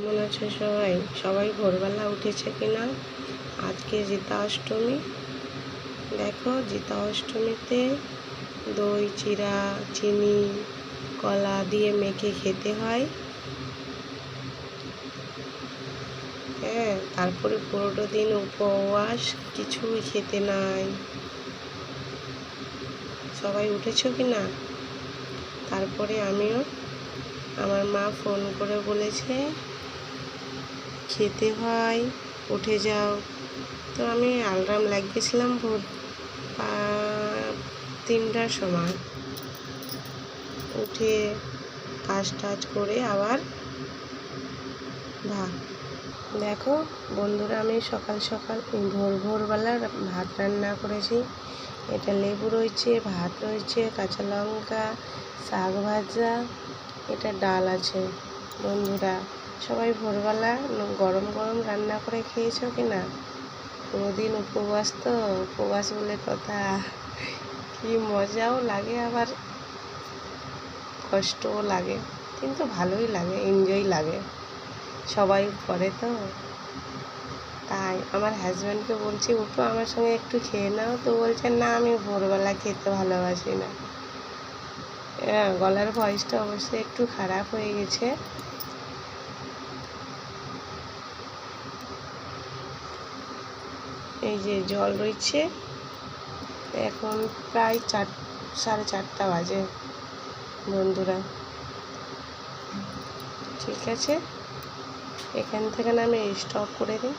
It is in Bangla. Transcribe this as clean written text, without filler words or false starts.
কেমন আছো সবাই? সবাই ভোরবেলা উঠেছে কিনা? আজকে জিতা অষ্টমী। দেখো, জিতা অষ্টমীতে দই চিড়া, চিনি, কলা দিয়ে মেখে খেতে হয়। হ্যাঁ, তারপরে পুরোটা দিন উপবাস, কিছুই খেতে নাই। সবাই উঠেছো কিনা? তারপরে আমিও, আমার মা ফোন করে বলেছে খেতে হয়, উঠে যাও। তো আমি অ্যালার্ম লাগিয়েছিলাম ভোর 3টার সময়। উঠে কাজ টাজ করে আবার দেখো বন্ধুরা, আমি সকাল সকাল ভোরবেলা ভাত রান্না করেছি। এটা লেবু রয়েছে, ভাত রয়েছে, কাঁচা লঙ্কা, শাক ভাজা, এটা ডাল আছে। বন্ধুরা, সবাই ভোরবেলা গরম গরম রান্না করে খেয়েছো কি না? পুরোদিন উপবাস, তো উপবাস বলে কথা, কি মজাও লাগে আবার কষ্টও লাগে, কিন্তু ভালোই লাগে, এনজয় লাগে, সবাই করে তো। তাই আমার হাজব্যান্ডকে বলছি উঠো আমার সঙ্গে একটু খেয়ে নাও, তো বলছে না আমি ভোরবেলা খেতে ভালোবাসি না। গলার ভয়েসটা অবশ্যই একটু খারাপ হয়ে গেছে। এই যে জল রয়েছে, এখন প্রায় 4:30 বাজে। বন্ধুরা, ঠিক আছে, এখান থেকে আমি স্টপ করে দিই।